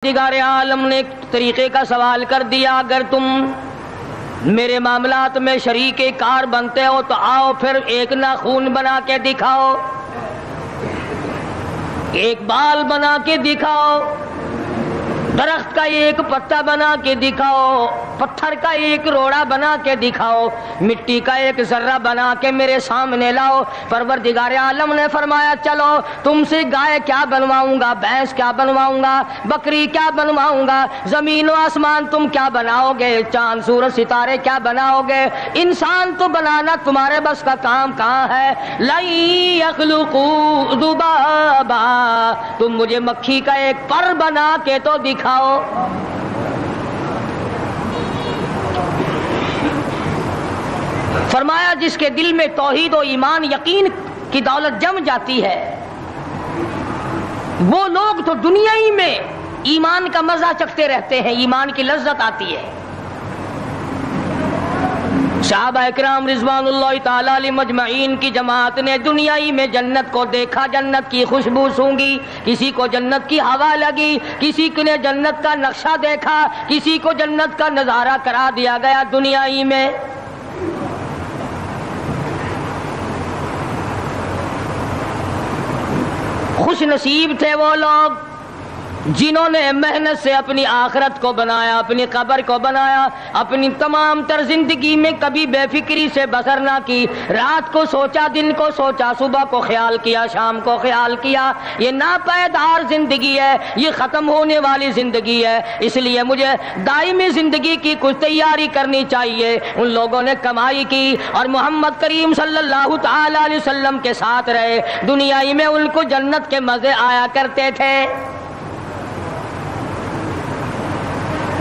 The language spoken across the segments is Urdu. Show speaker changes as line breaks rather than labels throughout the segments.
پروردگار عالم نے ایک طریقے کا سوال کر دیا، اگر تم میرے معاملات میں شریک کار بنتے ہو تو آؤ پھر ایک ناخون بنا کے دکھاؤ، ایک بال بنا کے دکھاؤ، درخت کا ایک پتا بنا کے دکھاؤ، پتھر کا ایک روڑا بنا کے دکھاؤ، مٹی کا ایک ذرہ بنا کے میرے سامنے لاؤ۔ پروردگار عالم نے فرمایا چلو تم سے گائے کیا بنواؤں گا، بھینس کیا بنواؤں گا، بکری کیا بنواؤں گا، زمین و آسمان تم کیا بناؤ گے، چاند سورج ستارے کیا بناؤ گے، انسان تو بنانا تمہارے بس کا کام کہاں ہے۔ لَن يَخْلُقُوا ذُبَابًا، تم مجھے مکھی کا ایک پر بنا کے تو دکھاؤ۔ فرمایا جس کے دل میں توحید و ایمان یقین کی دولت جم جاتی ہے وہ لوگ تو دنیا ہی میں ایمان کا مزہ چکھتے رہتے ہیں، ایمان کی لذت آتی ہے۔ صحابہ اکرام رضوان اللہ تعالی علیہ مجمعین کی جماعت نے دنیا ہی میں جنت کو دیکھا، جنت کی خوشبو سونگھی، کسی کو جنت کی ہوا لگی، کسی نے جنت کا نقشہ دیکھا، کسی کو جنت کا نظارہ کرا دیا گیا دنیا ہی میں۔ خوش نصیب تھے وہ لوگ جنہوں نے محنت سے اپنی آخرت کو بنایا، اپنی قبر کو بنایا، اپنی تمام تر زندگی میں کبھی بے فکری سے بسر نہ کی، رات کو سوچا، دن کو سوچا، صبح کو خیال کیا، شام کو خیال کیا۔ یہ ناپائیدار زندگی ہے، یہ ختم ہونے والی زندگی ہے، اس لیے مجھے دائمی زندگی کی کچھ تیاری کرنی چاہیے۔ ان لوگوں نے کمائی کی اور محمد کریم صلی اللہ تعالی علیہ وسلم کے ساتھ رہے، دنیا ہی میں ان کو جنت کے مزے آیا کرتے تھے۔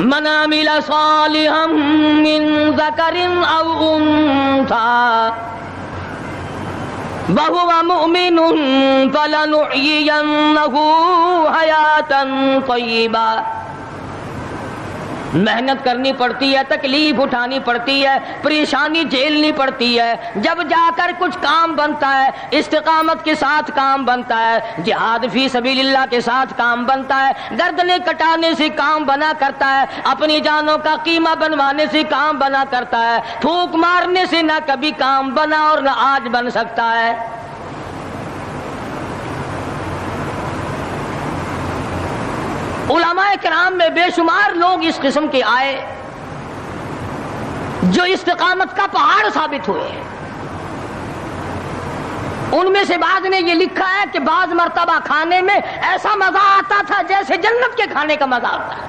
من عمل صالحا من ذکر او انثى وهو مؤمن فلنحيينه حیاتا طیبا۔ محنت کرنی پڑتی ہے، تکلیف اٹھانی پڑتی ہے، پریشانی جھیلنی پڑتی ہے، جب جا کر کچھ کام بنتا ہے، استقامت کے ساتھ کام بنتا ہے، جہاد فی سبیل اللہ کے ساتھ کام بنتا ہے، گردنیں کٹانے سے کام بنا کرتا ہے، اپنی جانوں کا قیمہ بنوانے سے کام بنا کرتا ہے، پھونک مارنے سے نہ کبھی کام بنا اور نہ آج بن سکتا ہے۔ علماء کرام میں بے شمار لوگ اس قسم کے آئے جو استقامت کا پہاڑ ثابت ہوئے ہیں۔ ان میں سے بعض نے یہ لکھا ہے کہ بعض مرتبہ کھانے میں ایسا مزہ آتا تھا جیسے جنت کے کھانے کا مزہ آتا ہے۔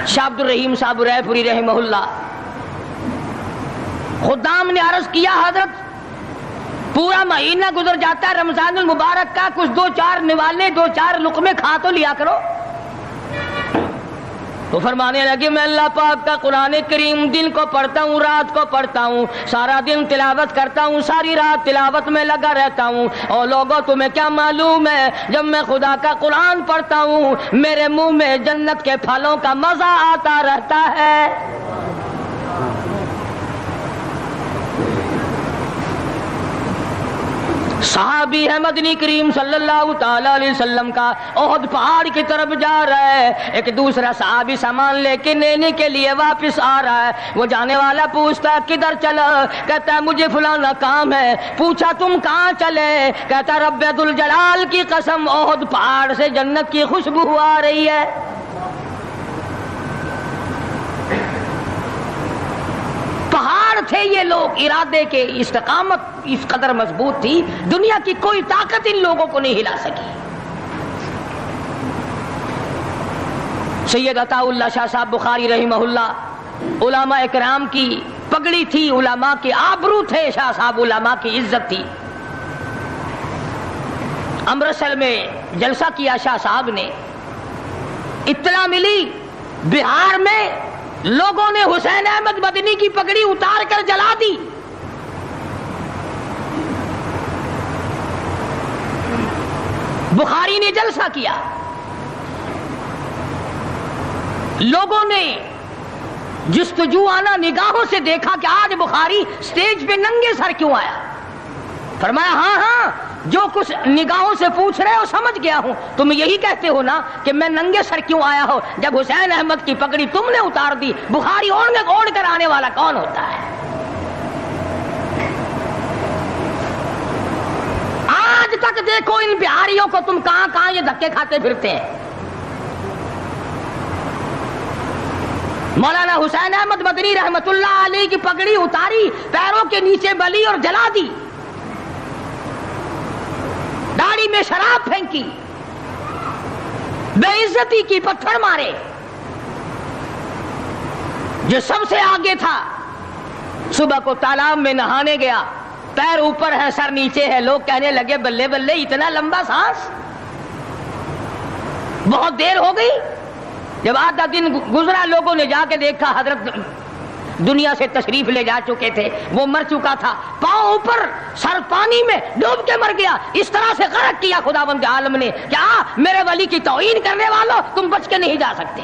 شاہ عبد الرحیم صاحب رائے پوری رحمہ اللہ خدام نے عرض کیا حضرت پورا مہینہ گزر جاتا ہے رمضان المبارک کا، کچھ دو چار نوالے، دو چار لقمے کھا تو لیا کرو۔ تو فرمانے لگے میں اللہ پاک کا قرآن کریم دن کو پڑھتا ہوں، رات کو پڑھتا ہوں، سارا دن تلاوت کرتا ہوں، ساری رات تلاوت میں لگا رہتا ہوں، اور لوگوں تمہیں کیا معلوم ہے جب میں خدا کا قرآن پڑھتا ہوں میرے منہ میں جنت کے پھلوں کا مزہ آتا رہتا ہے۔ صحابی ہے مدنی کریم صلی اللہ تعالی علیہ وسلم کا، احد پہاڑ کی طرف جا رہا ہے، ایک دوسرا صحابی سامان لے کے لینے کے لیے واپس آ رہا ہے، وہ جانے والا پوچھتا ہے کدھر چلا، کہتا ہے مجھے فلانا کام ہے، پوچھا تم کہاں چلے، کہتا ہے رب ذوالجلال کی قسم احد پہاڑ سے جنت کی خوشبو آ رہی ہے۔ پہاڑ تھے یہ لوگ، ارادے کے، استقامت اس قدر مضبوط تھی، دنیا کی کوئی طاقت ان لوگوں کو نہیں ہلا سکی۔ سید عطا اللہ شاہ صاحب بخاری رحمہ اللہ علماء اکرام کی پگڑی تھی، علماء کے آبرو تھے، شاہ صاحب علماء کی عزت تھی۔ امرتسر میں جلسہ کیا شاہ صاحب نے، اطلاع ملی بہار میں لوگوں نے حسین احمد مدنی کی پگڑی اتار کر جلا دی۔ بخاری نے جلسہ کیا، لوگوں نے جستجوانہ نگاہوں سے دیکھا کہ آج بخاری سٹیج پہ ننگے سر کیوں آیا۔ فرمایا ہاں جو کچھ نگاہوں سے پوچھ رہے ہو سمجھ گیا ہوں. تم یہی کہتے ہو نا کہ میں ننگے سر کیوں آیا ہو جب حسین احمد کی پگڑی تم نے اتار دی. بخاری اوڑھ کر آنے والا کون ہوتا ہے؟ آج تک دیکھو ان بہاریوں کو تم کہاں کہاں یہ دھکے کھاتے پھرتے ہیں. مولانا حسین احمد مدنی رحمت اللہ علیہ کی پگڑی اتاری, پیروں کے نیچے بلی اور جلا دی, داڑھی میں شراب پھینکی, بے عزتی کی, پتھر مارے. جو سب سے آگے تھا صبح کو تالاب میں نہانے گیا, پیر اوپر ہے سر نیچے ہے, لوگ کہنے لگے بلے بلے اتنا لمبا سانس, بہت دیر ہو گئی. جب آدھا دن گزرا لوگوں نے جا کے دیکھا حضرت دنیا سے تشریف لے جا چکے تھے, وہ مر چکا تھا, پاؤں اوپر سر پانی میں ڈوب کے مر گیا. اس طرح سے غرق کیا خداوند عالم نے. کیا میرے ولی کی توہین کرنے والوں تم بچ کے نہیں جا سکتے.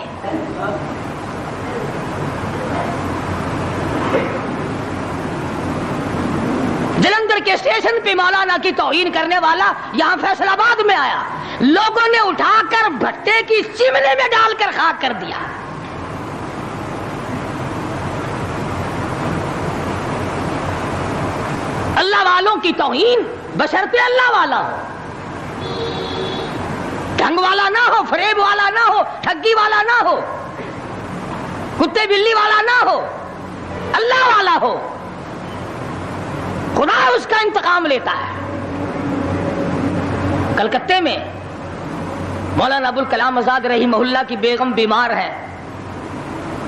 جلندھر کے اسٹیشن پہ مولانا کی توہین کرنے والا یہاں فیصل آباد میں آیا, لوگوں نے اٹھا کر بھٹے کی چمنے میں ڈال کر خاک کر دیا. اللہ والوں کی توہین بشرطے اللہ والا ہو, ڈھنگ والا نہ ہو, فریب والا نہ ہو, ٹھگی والا نہ ہو, کتے بلی والا نہ ہو, اللہ والا ہو. خدا اس کا انتقام لیتا ہے. کلکتے میں مولانا ابوالکلام آزاد رحمہ اللہ کی بیگم بیمار ہے.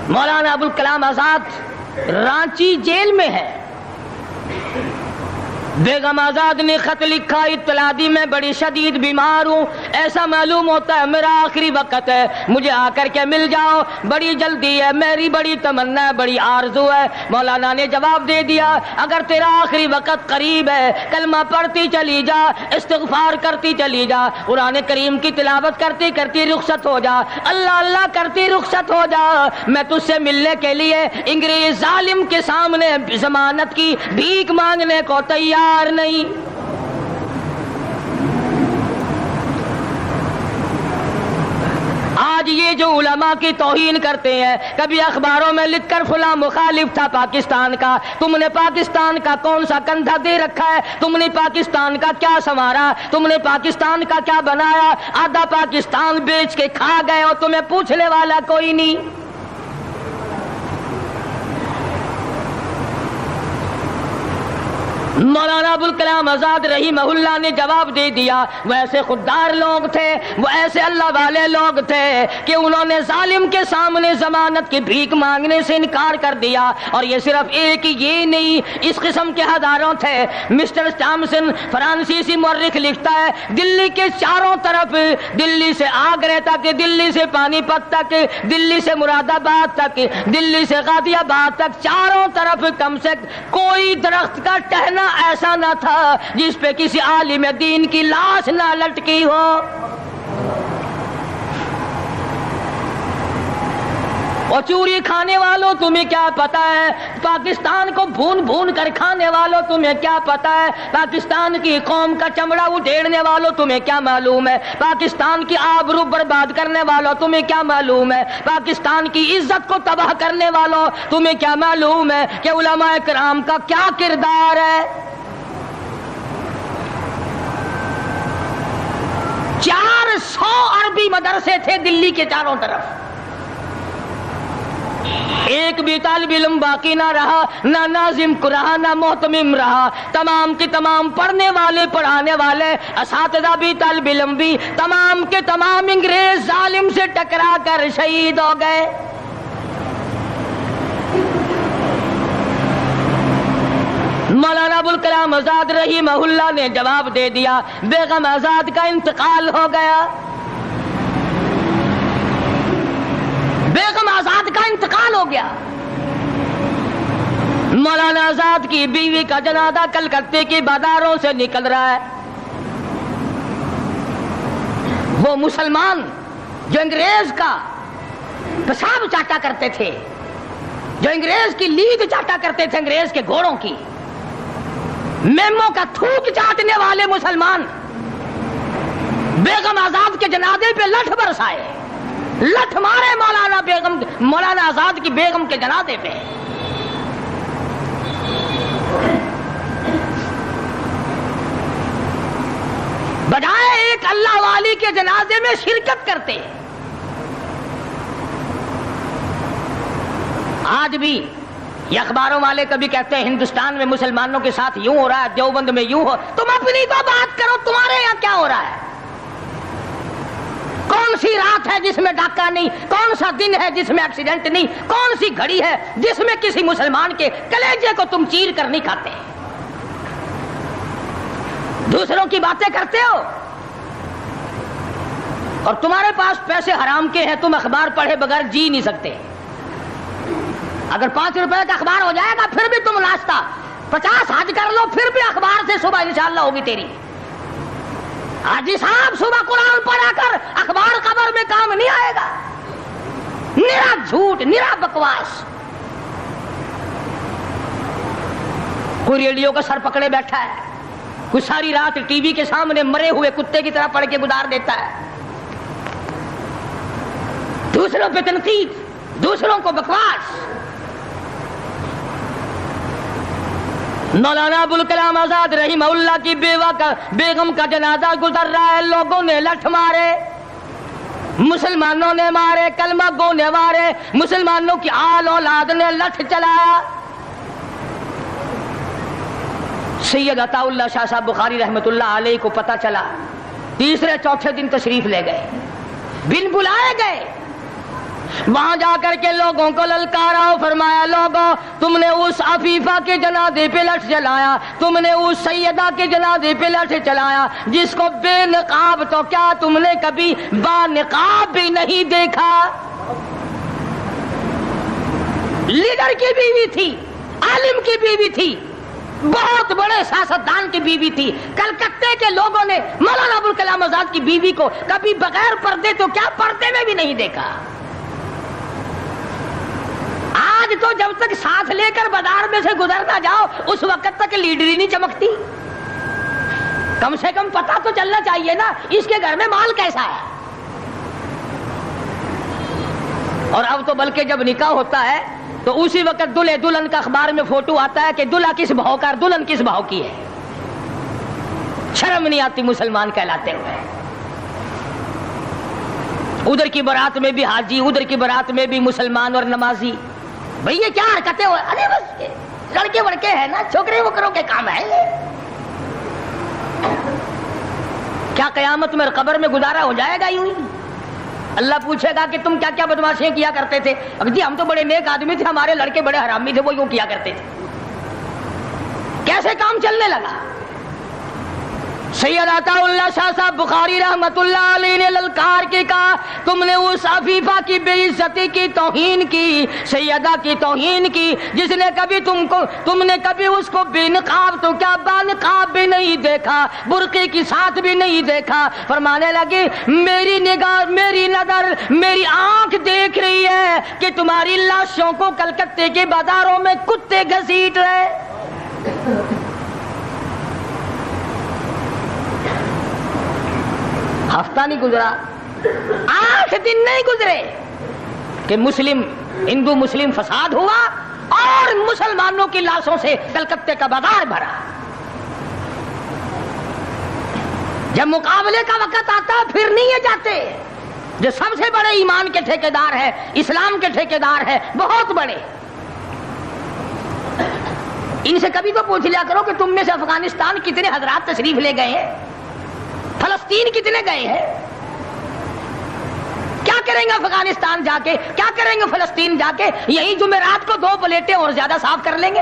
مولانا ابوالکلام آزاد رانچی جیل میں ہے. بیگم آزاد نے خط لکھا, اطلاع دی میں بڑی شدید بیمار ہوں, ایسا معلوم ہوتا ہے میرا آخری وقت ہے, مجھے آ کر کے مل جاؤ, بڑی جلدی ہے, میری بڑی تمنا ہے, بڑی آرزو ہے. مولانا نے جواب دے دیا, اگر تیرا آخری وقت قریب ہے کلمہ پڑھتی چلی جا, استغفار کرتی چلی جا, قرآن کریم کی تلاوت کرتی کرتی رخصت ہو جا, اللہ اللہ کرتی رخصت ہو جا. میں تجھ سے ملنے کے لیے انگریز ظالم کے سامنے ضمانت کی بھیک مانگنے کو تیار نہیں. آج یہ جو علماء کی توہین کرتے ہیں, کبھی اخباروں میں لکھ کر فلاں مخالف تھا پاکستان کا, تم نے پاکستان کا کون سا کندھا دے رکھا ہے, تم نے پاکستان کا کیا سنوارا, تم نے پاکستان کا کیا بنایا, آدھا پاکستان بیچ کے کھا گئے اور تمہیں پوچھنے والا کوئی نہیں. مولانا ابوالکلام آزاد رحمہ اللہ نے جواب دے دیا, وہ ایسے خوددار لوگ تھے, وہ ایسے اللہ والے لوگ تھے کہ انہوں نے ظالم کے سامنے ضمانت کی بھیک مانگنے سے انکار کر دیا. اور یہ صرف ایک ہی یہ نہیں, اس قسم کے ہزاروں تھے. مسٹر ٹامسن فرانسیسی مورخ لکھتا ہے, دلی کے چاروں طرف, دلی سے آگرہ تک, دلی سے پانی پت تک, دلی سے مراد آباد تک, دلی سے غازی آباد تک, چاروں طرف کم سے کوئی درخت کا ٹہنا ایسا نہ تھا جس پہ کسی عالم دین کی لاش نہ لٹکی ہو. اور چوری کھانے والوں تمہیں کیا پتا ہے, پاکستان کو بھون بھون کر کھانے والوں تمہیں کیا پتا ہے, پاکستان کی قوم کا چمڑا ادھیڑنے والوں تمہیں کیا معلوم ہے, پاکستان کی آبرو برباد کرنے والوں تمہیں کیا معلوم ہے, پاکستان کی عزت کو تباہ کرنے والوں تمہیں کیا معلوم ہے کہ علماء کرام کا کیا کردار ہے. 400 عربی مدرسے تھے دلی کے چاروں طرف, ایک بھی طالب علم باقی نہ رہا, نہ ناظم رہا, نہ محتمم رہا. تمام کے تمام پڑھنے والے, پڑھانے والے, اساتذہ بھی, طالب علم بھی, تمام کے تمام انگریز ظالم سے ٹکرا کر شہید ہو گئے. مولانا ابوالکلام آزاد رحمہ اللہ نے جواب دے دیا, بیگم آزاد کا انتقال ہو گیا, بیگم آزاد کا انتقال ہو گیا. مولانا آزاد کی بیوی کا جنازہ کلکتے کی بازاروں سے نکل رہا ہے. وہ مسلمان جو انگریز کا پیشاب چاٹا کرتے تھے, جو انگریز کی لید چاٹا کرتے تھے, انگریز کے گھوڑوں کی, میموں کا تھوک چاٹنے والے مسلمان بیگم آزاد کے جنازے پہ لٹھ برسائے، لٹھ مارے مولانا آزاد کی بیگم کے جنازے پہ. بجائے ایک اللہ والی کے جنازے میں شرکت کرتے. آج بھی یہ اخباروں والے کبھی کہتے ہیں ہندوستان میں مسلمانوں کے ساتھ یوں ہو رہا ہے، دیوبند میں یوں ہو. تم اپنی تو بات کرو، تمہارے یہاں کیا ہو رہا ہے؟ کون سی رات ہے جس میں ڈاکہ نہیں؟ کون سا دن ہے جس میں ایکسیڈنٹ نہیں؟ کون سی گھڑی ہے جس میں کسی مسلمان کے کلیجے کو تم چیر کر نہیں کھاتے؟ دوسروں کی باتیں کرتے ہو اور تمہارے پاس پیسے حرام کے ہیں، تم اخبار پڑھے بغیر جی نہیں سکتے. اگر 5 روپے کا اخبار ہو جائے گا پھر بھی تم ناشتہ 50 حج کر لو، پھر بھی اخبار سے صبح انشاءاللہ ہوگی تیری. حاجی صاحب صبح قرآن پڑھا کر اخبار خبر میں کام نہیں آئے گا. نرا جھوٹ، نرا بکواس. کوئی ریڈیو کا سر پکڑے بیٹھا ہے، کوئی ساری رات ٹی وی کے سامنے مرے ہوئے کتے کی طرح پڑھ کے گزار دیتا ہے. دوسروں پہ تنقید، دوسروں کو بکواس. مولانا ابوالکلام آزاد رحمہ اللہ کی بیوہ کا بیگم کا جنازہ گزر رہا ہے، لوگوں نے لٹھ مارے، مسلمانوں نے مارے، کلمہ گو نے مارے، مسلمانوں کی آل اولاد نے لٹھ چلایا. سید عطا اللہ شاہ صاحب بخاری رحمت اللہ علیہ کو پتہ چلا، تیسرے چوتھے دن تشریف لے گئے، بن بلائے گئے. وہاں جا کر کے لوگوں کو للکارا، فرمایا لوگوں تم نے اس عفیفہ کے جنازے پہ لٹھ چلایا، تم نے اس سیدہ کے جنازے پہ لٹھ چلایا جس کو بے نقاب تو کیا تم نے کبھی با نقاب بھی نہیں دیکھا. لیڈر کی بیوی تھی، عالم کی بیوی تھی، بہت بڑے سیاستدان کی بیوی تھی. کلکتے کے لوگوں نے مولانا ابوالکلام آزاد کی بیوی کو کبھی بغیر پردے تو کیا پردے میں بھی نہیں دیکھا. آج تو جب تک ساتھ لے کر بازار میں سے گزر نہ جاؤ اس وقت تک لیڈری نہیں چمکتی. کم سے کم پتہ تو چلنا چاہیے نا اس کے گھر میں مال کیسا ہے. اور اب تو بلکہ جب نکاح ہوتا ہے تو اسی وقت دلہے دلہن کا اخبار میں فوٹو آتا ہے کہ دلہا کس بھاؤ کا، دلہن کس بھاؤ کی ہے. شرم نہیں آتی مسلمان کہلاتے ہوئے. ادھر کی بارات میں بھی حاجی، ادھر کی بارات میں بھی مسلمان اور نمازی. بھئی یہ کیا حرکتیں ہو؟ ارے بس لڑکے وڑکے ہیں نا، چھوکرے وکروں کے کام ہے یہ. کیا قیامت میں قبر میں گزارا ہو جائے گا یوں ہی؟ اللہ پوچھے گا کہ تم کیا کیا بدماشیاں کیا کرتے تھے؟ جی ہم تو بڑے نیک آدمی تھے، ہمارے لڑکے بڑے حرامی تھے، وہ یوں کیا کرتے تھے. کیسے کام چلنے لگا؟ سید عطا اللہ شاہ صاحب بخاری رحمت اللہ علیہ نے للکار کے کہا تم نے اس عفیفہ کی بے عزتی کی، توہین کی، سیدہ کی توہین کی جس نے کبھی تم نے کبھی اس کو بے نقاب تو کیا با نقاب بھی نہیں دیکھا، برقعے کی ساتھ بھی نہیں دیکھا. فرمانے لگے میری نگاہ، میری نظر، میری آنکھ دیکھ رہی ہے کہ تمہاری لاشوں کو کلکتے کے بازاروں میں کتے گھسیٹ رہے. ہفتہ نہیں گزرا، 8 دن نہیں گزرے کہ ہندو مسلم فساد ہوا اور مسلمانوں کی لاشوں سے کلکتے کا بازار بھرا. جب مقابلے کا وقت آتا پھر نہیں یہ جاتے. جو سب سے بڑے ایمان کے ٹھیکیدار ہیں، اسلام کے ٹھیکیدار ہیں، بہت بڑے، ان سے کبھی تو پوچھ لیا کرو کہ تم میں سے افغانستان کتنے حضرات تشریف لے گئے ہیں، فلسطین کتنے گئے ہیں، کیا کریں گے افغانستان جا کے، کیا کریں گے فلسطین جا کے؟ یہی جمعرات کو 2 پلیٹیں اور زیادہ صاف کر لیں گے.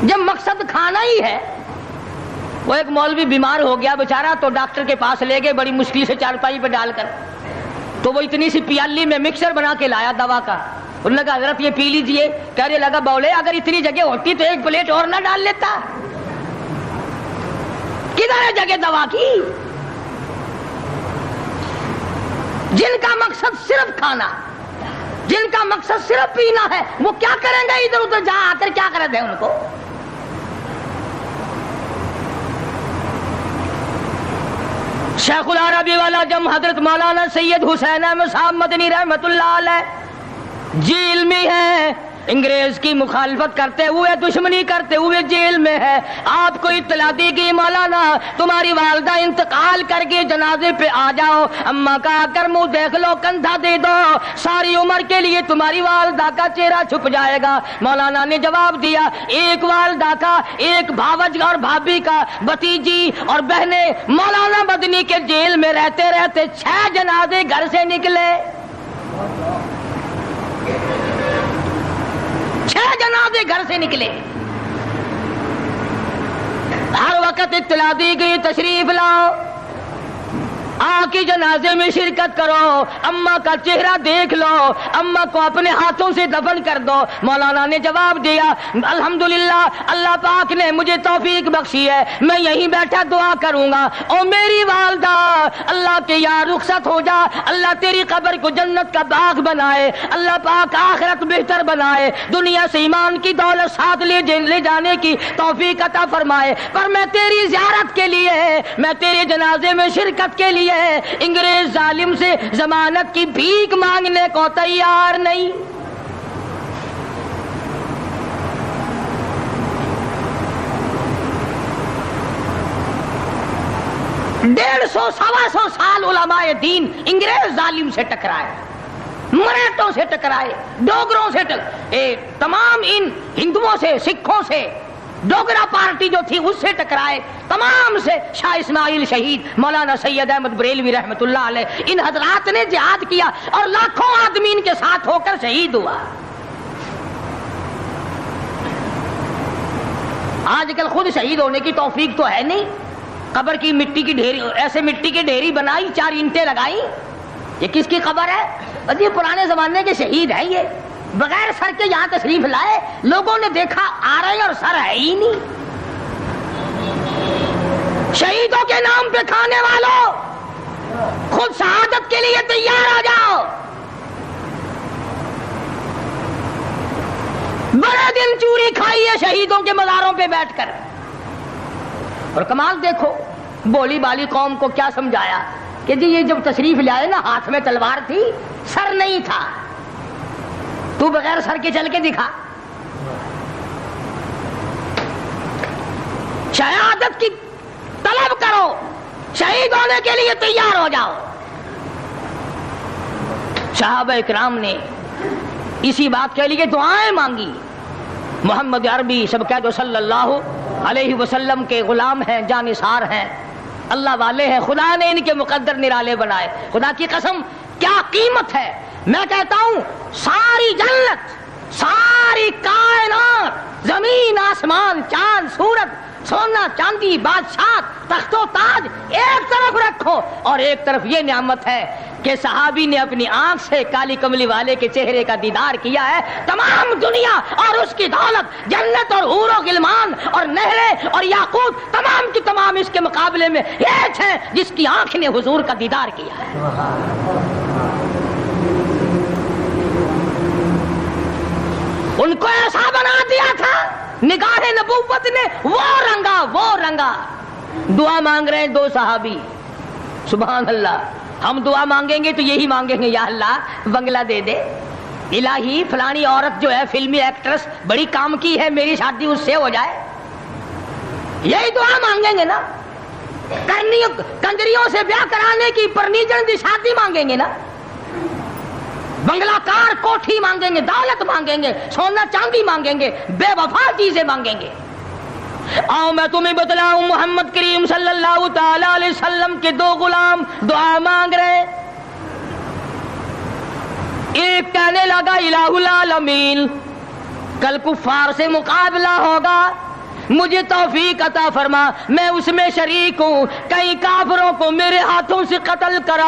جب مقصد کھانا ہی ہے. وہ ایک مولوی بیمار ہو گیا بیچارہ، تو ڈاکٹر کے پاس لے گئے بڑی مشکل سے چارپائی پہ ڈال کر. تو وہ اتنی سی پیالی میں مکسر بنا کے لایا دوا کا. انہوں نے کہا حضرت یہ پی لیجئے. کہنے لگا بولے اگر اتنی جگہ ہوتی تو 1 پلیٹ اور نہ ڈال لیتا. کدھر ہے جگہ دوا کی؟ جن کا مقصد صرف کھانا، جن کا مقصد صرف پینا ہے، وہ کیا کریں گے ادھر ادھر جا کر؟ کیا کرتے ہیں ان کو؟ شیخ العربی والا جم حضرت مولانا سید حسین احمد صاحب مدنی رحمت اللہ علیہ جیل میں ہے، انگریز کی مخالفت کرتے ہوئے، دشمنی کرتے ہوئے جیل میں ہے. آپ کو اطلاع دی گئی مولانا تمہاری والدہ انتقال کر کے جنازے پہ آ جاؤ. اماں کا آ کر منہ دیکھ لو، کندھا دے دو، ساری عمر کے لیے تمہاری والدہ کا چہرہ چھپ جائے گا. مولانا نے جواب دیا ایک والدہ کا، ایک بھاوج اور بھابھی کا، بھتیجی اور بہنیں. مولانا مدنی کے جیل میں رہتے رہتے 6 جنازے گھر سے نکلے. 6 جنازے گھر سے نکلے. ہر وقت اطلاع دی گئی تشریف لاؤ، آ کے جنازے میں شرکت کرو، اماں کا چہرہ دیکھ لو، اماں کو اپنے ہاتھوں سے دفن کر دو. مولانا نے جواب دیا الحمدللہ اللہ پاک نے مجھے توفیق بخشی ہے، میں یہیں بیٹھا دعا کروں گا. او میری والدہ اللہ کے یہاں رخصت ہو جا، اللہ تیری قبر کو جنت کا باغ بنائے، اللہ پاک آخرت بہتر بنائے، دنیا سے ایمان کی دولت ساتھ لے جانے کی توفیق عطا فرمائے. پر میں تیری زیارت کے لیے، میں تیرے جنازے میں شرکت کے لیے انگریز ظالم سے ضمانت کی بھیک مانگنے کو تیار نہیں. ڈیڑھ سو 125 سال علماء دین انگریز ظالم سے ٹکرائے، مراٹھوں سے ٹکرائے، ڈوگروں سے تمام ان ہندوؤں سے، سکھوں سے، ڈوگرا پارٹی جو تھی اس سے ٹکرائے، تمام سے. شاہ اسماعیل شہید، مولانا سید احمد بریلوی رحمت اللہ علیہ، ان حضرات نے جہاد کیا اور لاکھوں آدمی ان کے ساتھ ہو کر شہید ہوا. آج کل خود شہید ہونے کی توفیق تو ہے نہیں. قبر کی مٹی کی ڈھیری، ایسے مٹی کی ڈھیری بنائی، 4 اینٹیں لگائی، یہ کس کی قبر ہے؟ یہ پرانے زمانے کے شہید ہیں، یہ بغیر سر کے یہاں تشریف لائے، لوگوں نے دیکھا آ رہے ہیں اور سر ہے ہی نہیں. شہیدوں کے نام پہ کھانے والوں خود شہادت کے لیے تیار آ جاؤ. بڑے دن چوری کھائی ہے شہیدوں کے مزاروں پہ بیٹھ کر. اور کمال دیکھو بولی بالی قوم کو کیا سمجھایا کہ جی یہ جب تشریف لائے نا ہاتھ میں تلوار تھی، سر نہیں تھا، تو بغیر سر کے چل کے دکھا. شہادت کی طلب کرو، شہید ہونے کے لیے تیار ہو جاؤ. صحابہ اکرام نے اسی بات کے لیے دعائیں مانگی. محمد عربی سب کہہ دو صلی اللہ علیہ وسلم کے غلام ہیں، جانثار ہیں، اللہ والے ہیں، خدا نے ان کے مقدر نرالے بنائے. خدا کی قسم کیا قیمت ہے. میں کہتا ہوں ساری جنت، ساری کائنات، زمین آسمان، چاند سورج، سونا چاندی، بادشاہ، تخت و تاج ایک طرف رکھو، اور ایک طرف یہ نعمت ہے کہ صحابی نے اپنی آنکھ سے کالی کملی والے کے چہرے کا دیدار کیا ہے. تمام دنیا اور اس کی دولت، جنت اور حور و غلمان اور نہریں اور یاقوت، تمام کی تمام اس کے مقابلے میں ایک ہے جس کی آنکھ نے حضور کا دیدار کیا ہے. ان کو ایسا بنا دیا تھا، نگاہ نبوت نے وہ رنگا. دعا مانگ رہے ہیں 2 صحابی، سبحان اللہ. ہم دعا مانگیں گے تو یہی مانگیں گے یا اللہ بنگلہ دے دے، الہی فلانی عورت جو ہے فلمی ایکٹریس بڑی کام کی ہے، میری شادی اس سے ہو جائے. یہی دعا مانگیں گے نا. کنجریوں سے بیاہ کرانے کی پرنیجن دی شادی مانگیں گے نا. بنگلہ کار کوٹھی مانگیں گے، دولت مانگیں گے، سونا چاندی مانگیں گے، بے وفا چیزیں مانگیں گے. آؤ میں تمہیں بتلاؤں، محمد کریم صلی اللہ تعالی علیہ وسلم کے 2 غلام دعا مانگ رہے. ایک کہنے لگا الہ العالمین، کل کفار سے مقابلہ ہوگا، مجھے توفیق عطا فرما، میں اس میں شریک ہوں، کئی کافروں کو میرے ہاتھوں سے قتل کرا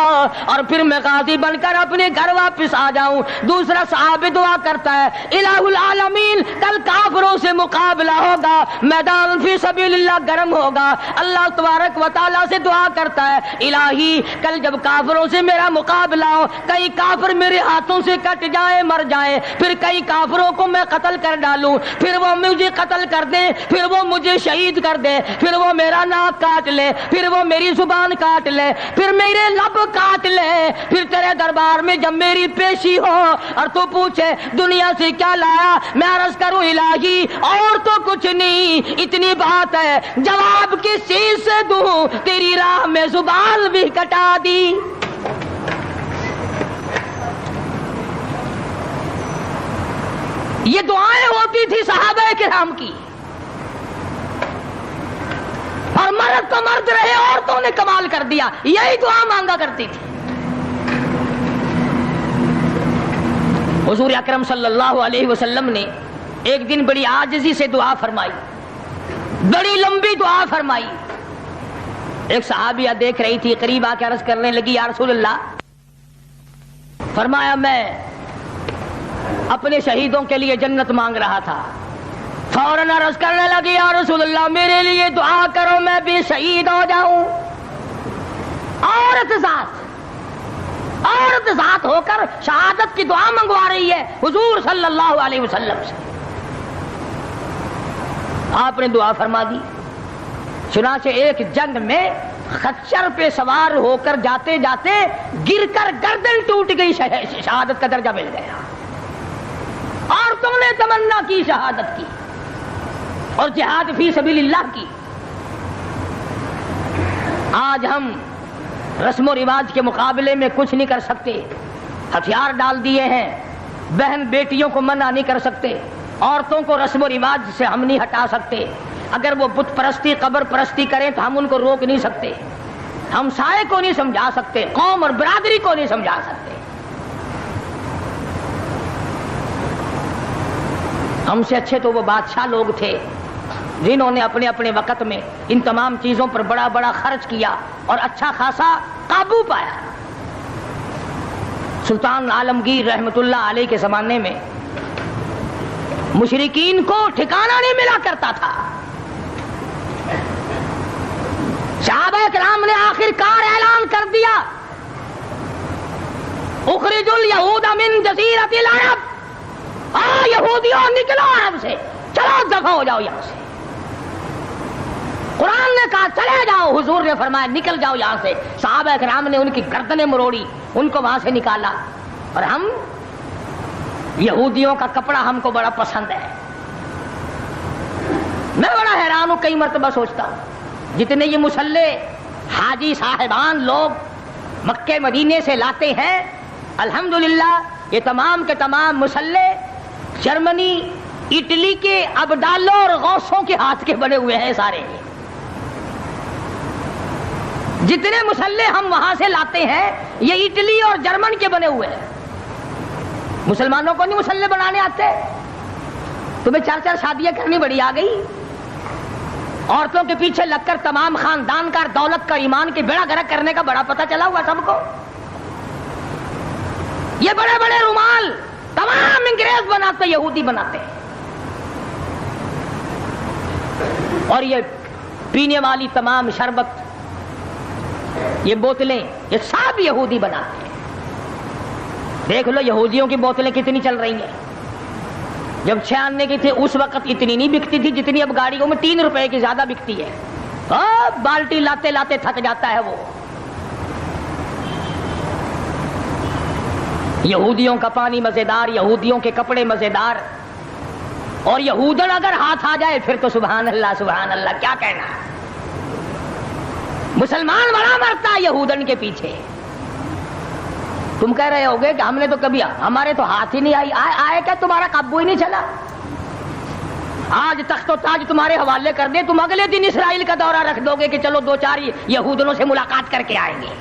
اور پھر میں غازی بن کر اپنے گھر واپس آ جاؤں. دوسرا صحابی دعا کرتا ہے الہ العالمین، کل کافروں سے مقابلہ ہوگا، میدان فی سبیل اللہ گرم ہوگا. اللہ تبارک و تعالیٰ سے دعا کرتا ہے الہی کل جب کافروں سے میرا مقابلہ ہو، کئی کافر میرے ہاتھوں سے کٹ جائیں، مر جائیں، پھر کئی کافروں کو میں قتل کر ڈالوں، پھر وہ مجھے قتل کر دیں، پھر وہ مجھے شہید کر دے، پھر وہ میرا ناک کاٹ لے، پھر وہ میری زبان کاٹ لے، پھر میرے لب کاٹ لے، پھر تیرے دربار میں جب میری پیشی ہو اور تو پوچھے دنیا سے کیا لایا، میں عرض کروں الہی اور تو کچھ نہیں، اتنی بات ہے جواب کس چیز سے دوں، تیری راہ میں زبان بھی کٹا دی۔ یہ دعائیں ہوتی تھی صحابہ کرام کی، اور مرد تو مرد رہے، عورتوں نے کمال کر دیا، یہی دعا مانگا کرتی تھی۔ حضور اکرم صلی اللہ علیہ وسلم نے ایک دن بڑی عاجزی سے دعا فرمائی، بڑی لمبی دعا فرمائی۔ ایک صحابیہ دیکھ رہی تھی، قریب آ کے عرض کرنے لگی یا رسول اللہ، فرمایا میں اپنے شہیدوں کے لیے جنت مانگ رہا تھا، فوراً عرض کرنے لگی یا رسول اللہ میرے لیے دعا کرو میں بھی شہید ہو جاؤں۔ عورت ذات ہو کر شہادت کی دعا منگوا رہی ہے حضور صلی اللہ علیہ وسلم سے۔ آپ نے دعا فرما دی۔ چنانچہ ایک جنگ میں خچر پہ سوار ہو کر جاتے جاتے گر کر گردن ٹوٹ گئی، شہادت کا درجہ مل گیا۔ عورتوں نے تمنا کی شہادت کی اور جہاد فی سبیل اللہ کی۔ آج ہم رسم و رواج کے مقابلے میں کچھ نہیں کر سکتے، ہتھیار ڈال دیے ہیں، بہن بیٹیوں کو منع نہیں کر سکتے، عورتوں کو رسم و رواج سے ہم نہیں ہٹا سکتے، اگر وہ بت پرستی قبر پرستی کریں تو ہم ان کو روک نہیں سکتے، ہم سائے کو نہیں سمجھا سکتے، قوم اور برادری کو نہیں سمجھا سکتے۔ ہم سے اچھے تو وہ بادشاہ لوگ تھے جنہوں نے اپنے اپنے وقت میں ان تمام چیزوں پر بڑا بڑا خرچ کیا اور اچھا خاصا قابو پایا۔ سلطان عالمگیر رحمت اللہ علیہ کے زمانے میں مشرکین کو ٹھکانہ نہیں ملا کرتا تھا۔ صحابہ کرام نے آخر کار اعلان کر دیا اخرج الیہود من جزیرۃ العرب، یہودیوں نکلو عرب سے، چلو دفع ہو جاؤ یہاں سے۔ قرآن نے کہا چلے جاؤ، حضور نے فرمایا نکل جاؤ یہاں سے۔ صحابہ کرام نے ان کی گردنیں مروڑی، ان کو وہاں سے نکالا۔ اور ہم یہودیوں کا کپڑا ہم کو بڑا پسند ہے۔ میں بڑا حیران ہوں، کئی مرتبہ سوچتا ہوں جتنے یہ مسلح حاجی صاحبان لوگ مکے مدینے سے لاتے ہیں، الحمدللہ یہ تمام کے تمام مسلح جرمنی اٹلی کے ابدالوں اور غوثوں کے ہاتھ کے بنے ہوئے ہیں سارے۔ جتنے مسلح ہم وہاں سے لاتے ہیں یہ اٹلی اور جرمن کے بنے ہوئے ہیں۔ مسلمانوں کو نہیں مسلح بنانے آتے؟ تمہیں 4 شادیاں کرنی بڑی آ گئی، عورتوں کے پیچھے لگ کر تمام خاندان کا دولت کا ایمان کے بیڑا گرک کرنے کا بڑا پتہ چلا ہوا سب کو۔ یہ بڑے بڑے رومال تمام انگریز بناتے، یہودی بناتے ہیں، اور یہ پینے والی تمام شربت، یہ بوتلیں، یہ سب یہودی بناتے ہیں۔ دیکھ لو یہودیوں کی بوتلیں کتنی چل رہی ہیں۔ جب 96 کی تھی اس وقت اتنی نہیں بکتی تھی جتنی اب گاڑیوں میں 3 روپے کی زیادہ بکتی ہے۔ بالٹی لاتے لاتے تھک جاتا ہے وہ۔ یہودیوں کا پانی مزیدار، یہودیوں کے کپڑے مزیدار، اور یہودن اگر ہاتھ آ جائے پھر تو سبحان اللہ سبحان اللہ، کیا کہنا۔ مسلمان بڑا مرتا یہودن کے پیچھے۔ تم کہہ رہے ہوگے کہ ہم نے تو کبھی، ہمارے تو ہاتھ ہی نہیں آئے کیا تمہارا قابو ہی نہیں چلا؟ آج تخت و تاج تمہارے حوالے کر دے، تم اگلے دن اسرائیل کا دورہ رکھ دو گے کہ چلو 2-4 یہودنوں سے ملاقات کر کے آئیں گے۔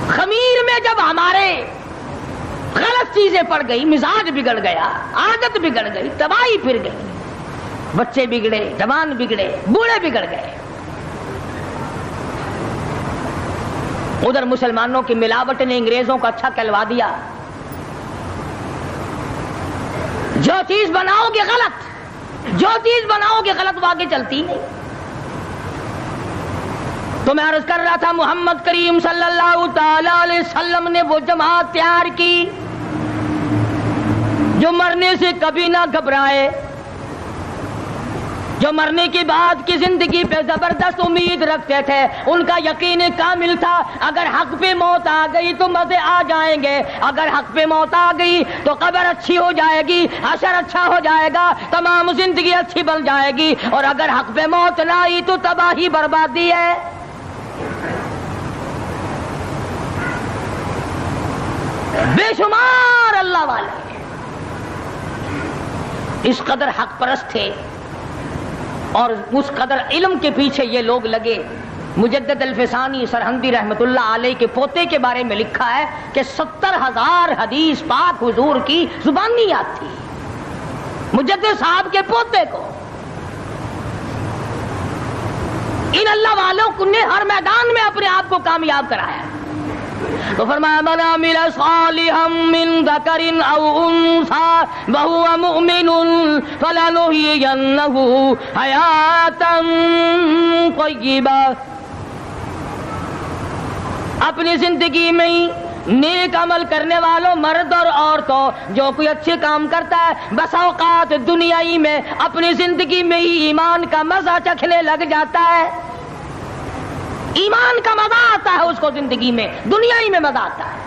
خمیر میں جب ہمارے غلط چیزیں پڑ گئی، مزاج بگڑ گیا، عادت بگڑ گئی، تباہی پھر گئی، بچے بگڑے، جوان بگڑے، بوڑھے بگڑ گئے۔ ادھر مسلمانوں کی ملاوٹ نے انگریزوں کو اچھا کہلوا دیا۔ جو چیز بناؤ گے غلط، جو چیز بناؤ گے غلط، وہ آگے چلتی نہیں۔ تو میں عرض کر رہا تھا محمد کریم صلی اللہ تعالی علیہ وسلم نے وہ جماعت تیار کی جو مرنے سے کبھی نہ گھبرائے، جو مرنے کے بعد کی زندگی پہ زبردست امید رکھتے تھے، ان کا یقین کامل تھا اگر حق پہ موت آ گئی تو مزے آ جائیں گے، اگر حق پہ موت آ گئی تو قبر اچھی ہو جائے گی، حشر اچھا ہو جائے گا، تمام زندگی اچھی بن جائے گی، اور اگر حق پہ موت نہ آئی تو تباہی بربادی ہے۔ بے شمار اللہ والے اس قدر حق پرست تھے اور اس قدر علم کے پیچھے یہ لوگ لگے۔ مجدد الفسانی سرہندی رحمت اللہ علیہ کے پوتے کے بارے میں لکھا ہے کہ 70,000 حدیث پاک حضور کی زبانی یاد تھی مجدد صاحب کے پوتے کو۔ ان اللہ والوں نے ہر میدان میں اپنے آپ کو کامیاب کرایا۔ تو فرمایا من عمل صالحا من ذکر او انثى وهو مؤمن فلنحيينه حیاتا طیبہ، اپنی زندگی میں نیک عمل کرنے والوں مرد اور عورتوں جو کوئی اچھے کام کرتا ہے بس اوقات دنیائی میں اپنی زندگی میں ہی ایمان کا مزہ چکھنے لگ جاتا ہے، ایمان کا مزہ آتا ہے اس کو زندگی میں، دنیا ہی میں مزہ آتا ہے۔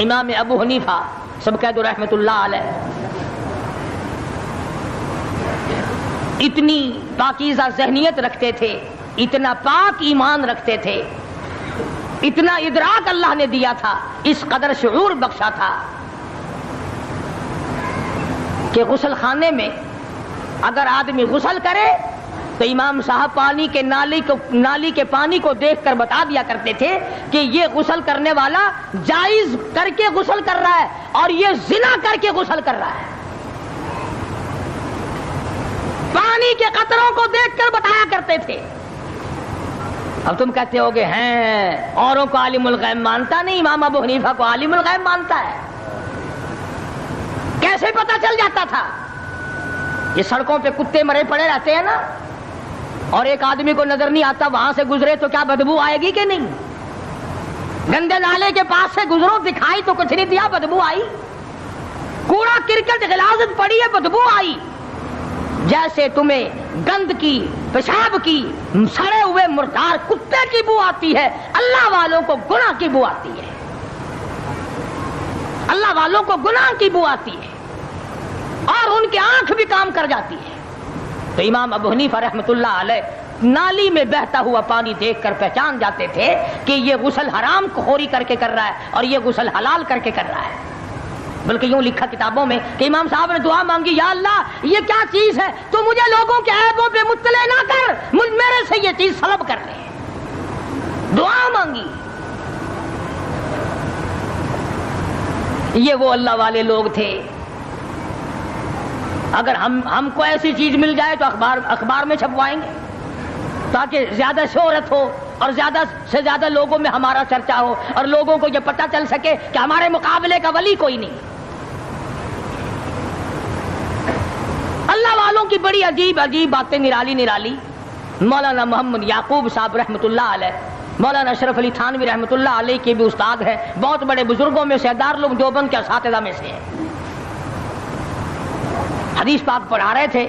امام ابو حنیفہ سب کہہ دو رحمت اللہ علیہ، اتنی پاکیزہ ذہنیت رکھتے تھے، اتنا پاک ایمان رکھتے تھے، اتنا ادراک اللہ نے دیا تھا، اس قدر شعور بخشا تھا کہ غسل خانے میں اگر آدمی غسل کرے تو امام صاحب پانی کے نالی کے پانی کو دیکھ کر بتا دیا کرتے تھے کہ یہ غسل کرنے والا جائز کر کے غسل کر رہا ہے اور یہ زنا کر کے غسل کر رہا ہے۔ پانی کے قطروں کو دیکھ کر بتایا کرتے تھے۔ اب تم کہتے ہوگے ہیں اوروں کو عالم الغیب مانتا نہیں، امام ابو حنیفہ کو عالم الغیب مانتا ہے، کیسے پتہ چل جاتا تھا؟ یہ سڑکوں پہ کتے مرے پڑے رہتے ہیں نا، اور ایک آدمی کو نظر نہیں آتا وہاں سے گزرے تو کیا بدبو آئے گی کہ نہیں؟ گندے نالے کے پاس سے گزرو، دکھائی تو کچھ نہیں دیا، بدبو آئی۔ کوڑا کرکٹ غلاظت پڑی ہے، بدبو آئی۔ جیسے تمہیں گند کی، پیشاب کی، سڑے ہوئے مردار کتے کی بو آتی ہے، اللہ والوں کو گناہ کی بو آتی ہے، اللہ والوں کو گناہ کی بو آتی ہے اور ان کی آنکھ بھی کام کر جاتی ہے۔ تو امام ابو حنیفہ رحمت اللہ علیہ نالی میں بہتا ہوا پانی دیکھ کر پہچان جاتے تھے کہ یہ غسل حرام خوری کر کے کر رہا ہے اور یہ غسل حلال کر کے کر رہا ہے۔ بلکہ یوں لکھا کتابوں میں کہ امام صاحب نے دعا مانگی، یا اللہ یہ کیا چیز ہے، تو مجھے لوگوں کے عیبوں پہ مطلع نہ کر، میرے سے یہ چیز سلب کر لے، دعا مانگی۔ یہ وہ اللہ والے لوگ تھے۔ اگر ہم کو ایسی چیز مل جائے تو اخبار میں چھپوائیں گے تاکہ زیادہ شہرت ہو اور زیادہ سے زیادہ لوگوں میں ہمارا چرچا ہو اور لوگوں کو یہ پتہ چل سکے کہ ہمارے مقابلے کا ولی کوئی نہیں۔ اللہ والوں کی بڑی عجیب عجیب باتیں نرالی۔ مولانا محمد یعقوب صاحب رحمت اللہ علیہ، مولانا اشرف علی تھانوی رحمت اللہ علیہ کے بھی استاد ہیں، بہت بڑے بزرگوں میں سے، دارالعلوم دیوبند کے اساتذہ میں سے ہیں۔ حدیث پاک پڑھا رہے تھے،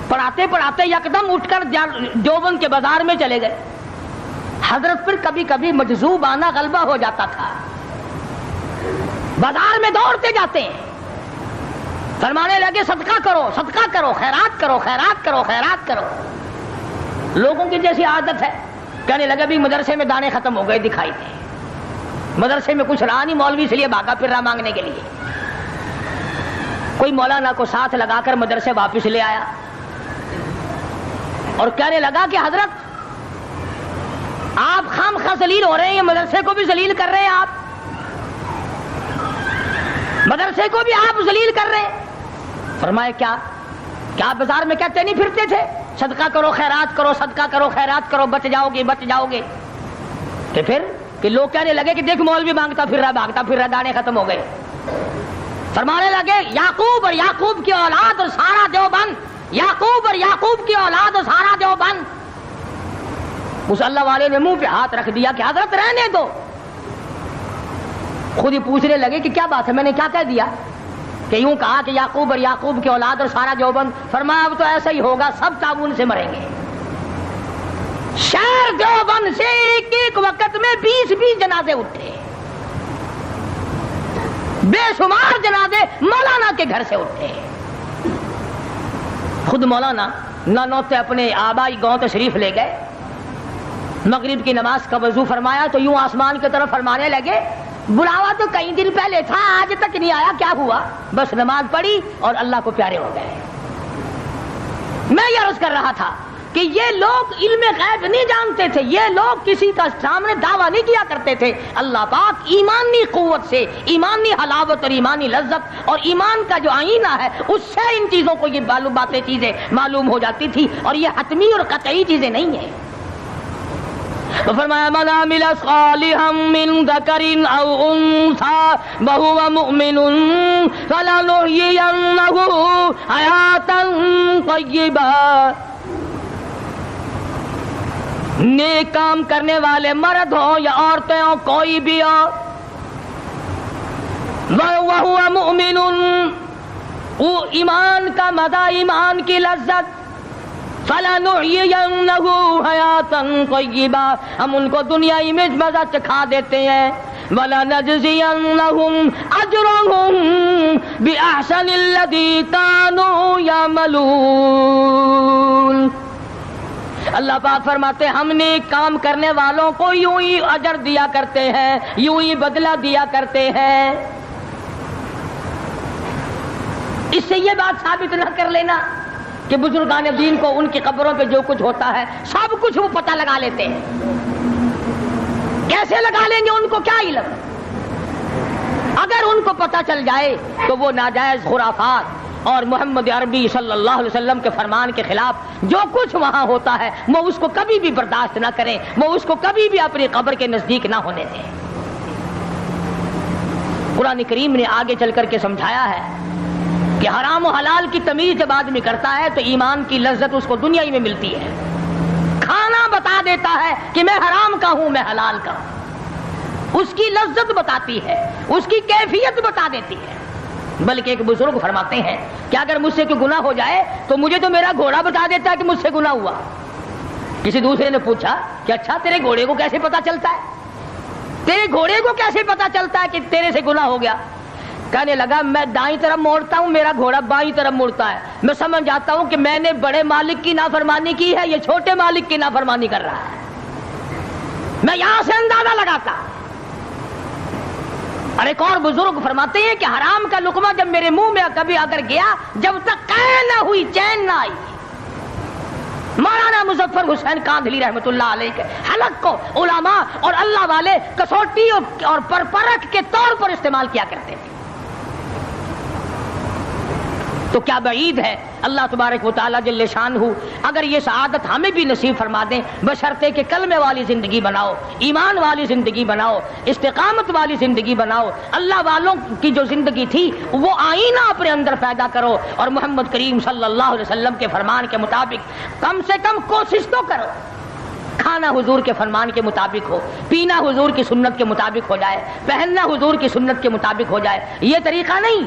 پڑھاتے پڑھاتے یکدم اٹھ کر دیوبند کے بازار میں چلے گئے۔ حضرت پھر کبھی کبھی مجذوب آنا غلبہ ہو جاتا تھا، بازار میں دوڑتے جاتے ہیں، فرمانے لگے صدقہ کرو، صدقہ کرو، خیرات کرو، خیرات کرو، خیرات کرو۔ لوگوں کی جیسی عادت ہے، کہنے لگے بھی مدرسے میں دانے ختم ہو گئے، دکھائی دے، مدرسے میں کچھ رہا نہیں، مولوی سے لیے بھاگا پھر رہا مانگنے کے لیے۔ کوئی مولانا کو ساتھ لگا کر مدرسے واپس لے آیا اور کہنے لگا کہ حضرت آپ خام خواہ ذلیل ہو رہے ہیں، یہ مدرسے کو بھی ذلیل کر رہے ہیں، آپ مدرسے کو بھی آپ ذلیل کر رہے ہیں۔ فرمایا کیا بازار میں کہتے نہیں پھرتے تھے صدقہ کرو، خیرات کرو، صدقہ کرو، خیرات کرو، بچ جاؤ گے، بچ جاؤ گے؟ کہ پھر کہ لوگ کہنے لگے کہ دیکھ مولوی مانگتا پھر رہا، بھاگتا پھر رہا، دانے ختم ہو گئے۔ فرمانے لگے یعقوب اور یعقوب کی اولاد اور سارا دیوبند، یعقوب اور یعقوب کی اولاد اور سارا دیوبند۔ اس اللہ والے نے منہ پہ ہاتھ رکھ دیا کہ حضرت رہنے دو، خود ہی پوچھنے لگے کہ کیا بات ہے، میں نے کیا کہہ دیا؟ کہ یوں کہا کہ یعقوب اور یعقوب کی اولاد اور سارا دیوبند۔ فرمایا اب تو ایسا ہی ہوگا، سب تعاون سے مریں گے۔ شہر دیوبند سے ایک ایک وقت میں 20 جنازے اٹھے، بے شمار جنازے مولانا کے گھر سے اٹھے۔ خود مولانا نانوتے اپنے آبائی گاؤں تشریف لے گئے، مغرب کی نماز کا وضو فرمایا تو یوں آسمان کی طرف فرمانے لگے، بلاوا تو کئی دن پہلے تھا، آج تک نہیں آیا، کیا ہوا؟ بس نماز پڑھی اور اللہ کو پیارے ہو گئے۔ میں یہ عرض کر رہا تھا کہ یہ لوگ علم غیب نہیں جانتے تھے، یہ لوگ کسی کا سامنے دعویٰ نہیں کیا کرتے تھے۔ اللہ پاک ایمانی قوت سے، ایمانی حلاوت اور ایمانی لذت اور ایمان کا جو آئینہ ہے اس سے ان چیزوں کو یہ باتیں چیزیں معلوم ہو جاتی تھی، اور یہ حتمی اور قطعی چیزیں نہیں ہیں۔ تو فرمایا من عمل صالحا من ذکر او انثى وهو مؤمن فلنحيينه حیاتا طیبا۔ نیک کام کرنے والے مرد ہو یا عورتیں ہو، کوئی بھی ہو، وَهُوَ مُؤْمِنٌ، وہ ایمان کا مزہ، ایمان کی لذت، فَلَنُحْيِيَنَّهُ حَيَاةً طَيِّبَةً، ہم ان کو دنیائی میں مزہ چکھا دیتے ہیں، وَلَنَجْزِيَنَّهُمْ أَجْرَهُمْ بِأَحْسَنِ الَّذِي كَانُوا يَعْمَلُونَ۔ اللہ پاک فرماتے ہم نیک کام کرنے والوں کو یوں ہی اجر دیا کرتے ہیں، یوں ہی بدلہ دیا کرتے ہیں۔ اس سے یہ بات ثابت نہ کر لینا کہ بزرگان دین کو ان کی قبروں پہ جو کچھ ہوتا ہے سب کچھ وہ پتہ لگا لیتے ہیں۔ کیسے لگا لیں گے؟ ان کو کیا علم؟ اگر ان کو پتہ چل جائے تو وہ ناجائز خرافات اور محمد عربی صلی اللہ علیہ وسلم کے فرمان کے خلاف جو کچھ وہاں ہوتا ہے وہ اس کو کبھی بھی برداشت نہ کریں، وہ اس کو کبھی بھی اپنی قبر کے نزدیک نہ ہونے دیں۔ قرآن کریم نے آگے چل کر کے سمجھایا ہے کہ حرام و حلال کی تمیز جب آدمی کرتا ہے تو ایمان کی لذت اس کو دنیا ہی میں ملتی ہے۔ کھانا بتا دیتا ہے کہ میں حرام کا ہوں، میں حلال کا ہوں، اس کی لذت بتاتی ہے، اس کی کیفیت بتا دیتی ہے۔ بلکہ ایک بزرگ فرماتے ہیں کہ اگر مجھ سے کوئی گناہ ہو جائے تو مجھے تو میرا گھوڑا بتا دیتا ہے کہ مجھ سے گناہ ہوا۔ کسی دوسرے نے پوچھا کہ اچھا تیرے گھوڑے کو کیسے پتا چلتا ہے؟ تیرے گھوڑے کو کیسے پتا چلتا ہے کہ تیرے سے گناہ ہو گیا؟ کہنے لگا میں دائیں طرف موڑتا ہوں، میرا گھوڑا بائیں طرف مڑتا ہے، میں سمجھ جاتا ہوں کہ میں نے بڑے مالک کی نافرمانی کی ہے، یہ چھوٹے مالک کی نافرمانی کر رہا ہے، میں یہاں سے اندازہ لگاتا۔ اور ایک اور بزرگ فرماتے ہیں کہ حرام کا لقمہ جب میرے منہ میں کبھی اگر گیا، جب تک قید نہ ہوئی چین نہ آئی۔ مولانا مظفر حسین کاندھلی رحمۃ اللہ علیہ کے حلق کو علماء اور اللہ والے کسوٹی اور پرپرکھ کے طور پر استعمال کیا کرتے تھے۔ تو کیا بعید ہے اللہ تبارک و تعالیٰ جل شانہ اگر یہ سعادت ہمیں بھی نصیب فرما دیں، بشرطے کہ کلمے والی زندگی بناؤ، ایمان والی زندگی بناؤ، استقامت والی زندگی بناؤ، اللہ والوں کی جو زندگی تھی وہ آئینہ اپنے اندر پیدا کرو، اور محمد کریم صلی اللہ علیہ وسلم کے فرمان کے مطابق کم سے کم کوشش تو کرو، کھانا حضور کے فرمان کے مطابق ہو، پینا حضور کی سنت کے مطابق ہو جائے، پہننا حضور کی سنت کے مطابق ہو جائے۔ یہ طریقہ نہیں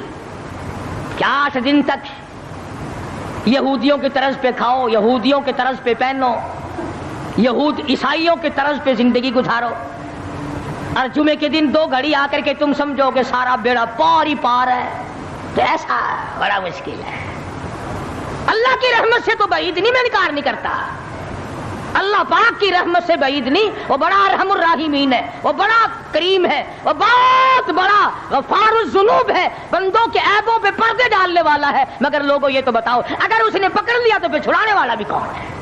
کہ 8 دن تک یہودیوں کی طرز پہ کھاؤ، یہودیوں کے طرز پہ پہنو، یہود عیسائیوں کے طرز پہ زندگی گزارو، اور جمعے کے دن 2 گھڑی آ کر کے تم سمجھو کہ سارا بیڑا پار ہی پار ہے، تو ایسا بڑا مشکل ہے۔ اللہ کی رحمت سے تو بعید نہیں، میں انکار نہیں کرتا، اللہ پاک کی رحمت سے بعید نہیں، وہ بڑا ارحم الراحمین ہے، وہ بڑا کریم ہے، وہ بہت بڑا غفار الذنوب ہے، بندوں کے عیبوں پہ پردے ڈالنے والا ہے۔ مگر لوگوں یہ تو بتاؤ اگر اس نے پکڑ لیا تو پھر چھڑانے والا بھی کون ہے؟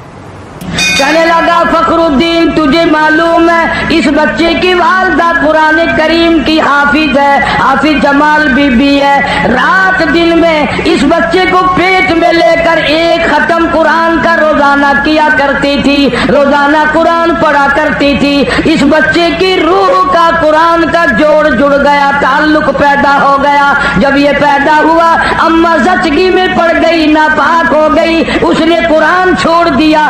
کہنے لگا فخر الدین تجھے معلوم ہے اس بچے کی والدہ قرآن کریم کی حافظ ہے، حافظ جمال بی بی ہے، رات دن میں اس بچے کو پیٹ میں لے کر ایک ختم قرآن کا روزانہ کیا کرتی تھی، روزانہ قرآن پڑھا کرتی تھی۔ اس بچے کی روح کا قرآن کا جوڑ جڑ گیا، تعلق پیدا ہو گیا۔ جب یہ پیدا ہوا اماں زچگی میں پڑ گئی، ناپاک ہو گئی، اس نے قرآن چھوڑ دیا،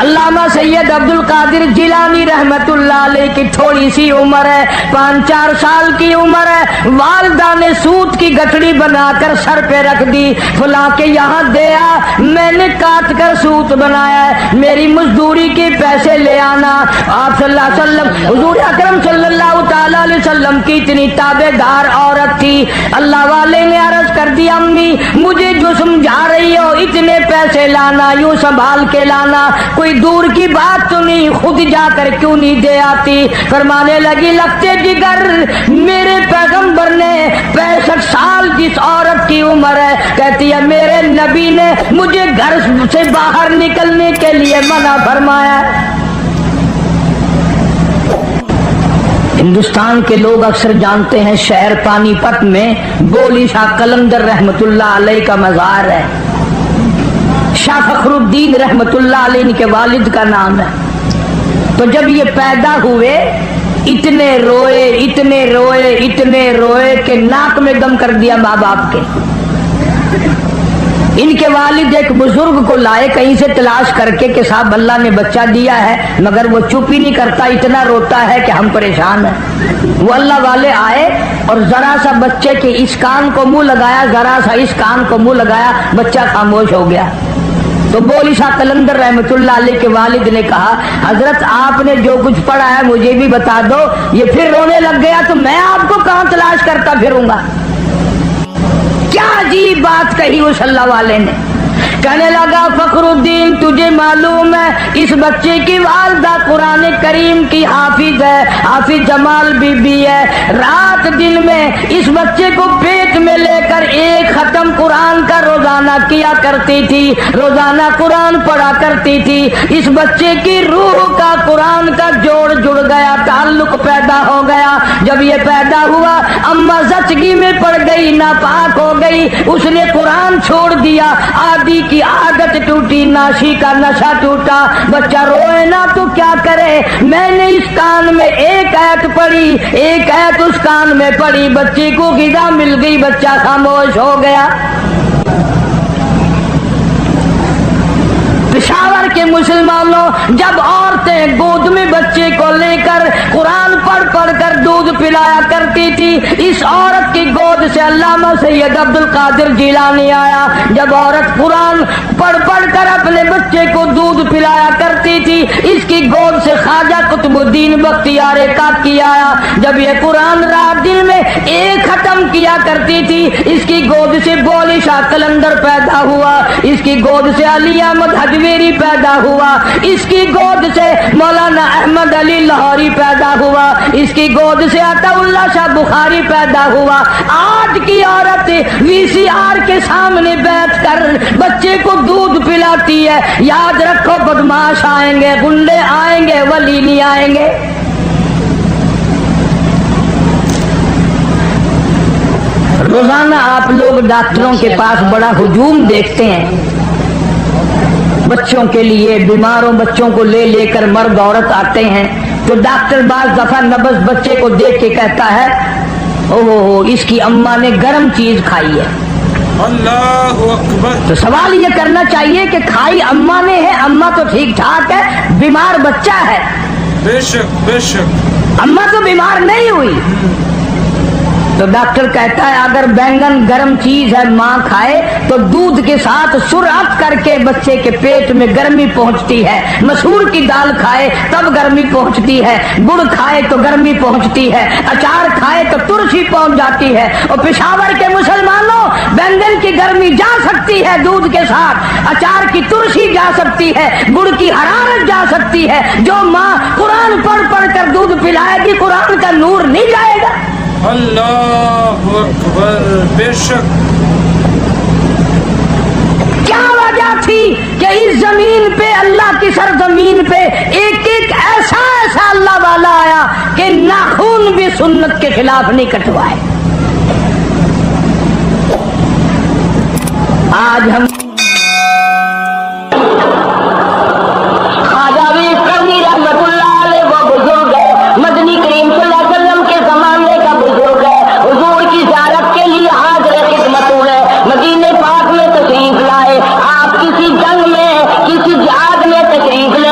علامہ سید عبد القادر جیلانی رحمت اللہ علیہ کی تھوڑی سی عمر ہے، 5-4 سال کی عمر ہے، والدہ نے سوت کی گٹھڑی بنا کر سر پہ رکھ دی، فلاں کے یہاں دیا، میں نے کاٹ کر سوت بنایا ہے، میری مزدوری کے پیسے لے آنا۔ آپ صلی اللہ علیہ وسلم، حضور اکرم صلی اللہ تعالی علیہ وسلم کی اتنی تابع دار عورت تھی، اللہ والے نے عرض کر دیا امی مجھے جو سمجھا رہی ہو اتنے پیسے لانا، یوں سنبھال کے لانا، کوئی دور کی بات تو نہیں، خود جا کر کیوں نہیں دے آتی؟ فرمانے لگی لگتے جگر میرے پیغمبر نے 65 سال جس عورت کی عمر ہے، کہتی ہے میرے نبی نے مجھے گھر سے باہر نکلنے کے لیے منع فرمایا۔ ہندوستان کے لوگ اکثر جانتے ہیں شہر پانی پت میں بولی شاہ قلندر رحمت اللہ علیہ کا مزار ہے، شاہ فخر الدین رحمت اللہ علیہ ان کے والد کا نام ہے۔ تو جب یہ پیدا ہوئے اتنے روئے اتنے روئے اتنے روئے کہ ناک میں دم کر دیا ماں باپ کے۔ ان کے والد ایک بزرگ کو لائے کہیں سے تلاش کر کے کہ صاحب اللہ نے بچہ دیا ہے، مگر وہ چپ ہی نہیں کرتا، اتنا روتا ہے کہ ہم پریشان ہیں۔ وہ اللہ والے آئے اور ذرا سا بچے کے اس کان کو منہ لگایا، ذرا سا اس کان کو منہ لگایا، بچہ خاموش ہو گیا۔ تو بولی شاہ قلندر رحمت اللہ علیہ کے والد نے کہا حضرت آپ نے جو کچھ پڑھا ہے مجھے بھی بتا دو، یہ پھر رونے لگ گیا تو میں آپ کو کہاں تلاش کرتا پھروں گا؟ کیا عجیب بات کہی اس اللہ والے نے۔ کہنے لگا فخر الدین تجھے معلوم ہے اس بچے کی والدہ قرآن کریم کی حافظ ہے، حافظ جمال بی بی ہے، رات دن میں اس بچے کو پیٹ میں لے کر ایک ختم قرآن کا روزانہ کیا کرتی تھی، روزانہ قرآن پڑھا کرتی تھی، اس بچے کی روح کا قرآن کا جوڑ جڑ گیا، تعلق پیدا ہو گیا۔ جب یہ پیدا ہوا اماں زچگی میں پڑ گئی، ناپاک ہو گئی، اس نے قرآن چھوڑ دیا، آدھی کی عادت ٹوٹی، ناشی کا نشہ ٹوٹا، بچہ روئے نہ تو کیا کرے؟ میں نے اس کان میں ایک آیت پڑھی، ایک آیت اس کان میں پڑھی، بچے کو غذا مل گئی، بچہ خاموش ہو گیا۔ پشاور کے مسلمانوں جب عورتیں گود میں بچے کو لے کر قرآن پڑھ پڑھ کر دودھ پلایا کرتی تھی، اس عورت کی گود سے علامہ سید عبد القادر جیلانی آیا۔ جب عورت قرآن پڑھ پڑھ کر اپنے بچے کو دودھ پلایا کرتی تھی، اس کی گود سے خواجہ قطب الدین بختیار کاکی آیا۔ جب یہ قرآن رات دن میں ایک ختم کیا کرتی تھی، اس کی گود سے بولی شاہ قلندر پیدا ہوا، اس کی گود سے علی احمد حجویری پیدا ہوا، اس کی گود سے مولانا احمد علی لاہوری پیدا ہوا، اس کی گود سے عطا اللہ شاہ بخاری پیدا ہوا۔ آج کی عورت وی سی آر کے سامنے بیٹھ کر بچے کو دودھ پلاتی ہے۔ یاد رکھو بدماش آئیں گے، گنڈے آئیں گے، ولی نہیں آئیں گے۔ روزانہ آپ لوگ ڈاکٹروں کے پاس بڑا ہجوم دیکھتے ہیں، بچوں کے لیے بیماروں بچوں کو لے لے کر مرد عورت آتے ہیں، تو ڈاکٹر بعض دفعہ نبض بچے کو دیکھ کے کہتا ہے اوہ اس کی اماں نے گرم چیز کھائی ہے۔
اللہ اکبر۔
تو سوال یہ کرنا چاہیے کہ کھائی اماں نے ہے، اماں تو ٹھیک ٹھاک ہے، بیمار بچہ ہے۔
بے شک بے شک،
اماں تو بیمار نہیں ہوئی۔ تو ڈاکٹر کہتا ہے اگر بینگن گرم چیز ہے ماں کھائے تو دودھ کے ساتھ سرعت کر کے بچے کے پیٹ میں گرمی پہنچتی ہے، مسور کی دال کھائے تب گرمی پہنچتی ہے، گڑ کھائے تو گرمی پہنچتی ہے، اچار کھائے تو ترشی پہنچ جاتی ہے۔ اور پشاور کے مسلمانوں بینگن کی گرمی جا سکتی ہے دودھ کے ساتھ، اچار کی ترشی جا سکتی ہے، گڑ کی حرارت جا سکتی ہے۔ جو ماں قرآن پڑھ پڑھ کر دودھ پلائے گی قرآن کا نور نہیں جائے گا۔
اللہ اکبر، بے شک۔
کیا وجہ تھی کہ اس زمین پہ اللہ کی سرزمین پہ ایک ایک ایسا ایسا اللہ والا آیا کہ ناخون بھی سنت کے خلاف نہیں کٹوائے۔ آج ہم مدنی کریم صلی اللہ علیہ وسلم کے زمانے کا بزرگ ہے، حضور کی زیارت کے لیے حاضر خدمت ہوئے، مدینے پاک میں تشریف لائے۔ آپ کسی جنگ میں کسی جہاد میں تشریف لے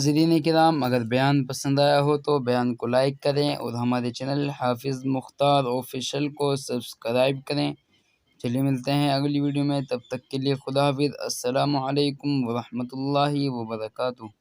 ناظرین کرام، اگر بیان پسند آیا ہو تو بیان کو لائک کریں اور ہمارے چینل حافظ مختار آفیشیل کو سبسکرائب کریں۔ چلیے ملتے ہیں اگلی ویڈیو میں، تب تک کے لیے خدا حافظ۔ السلام علیکم ورحمۃ اللہ وبرکاتہ۔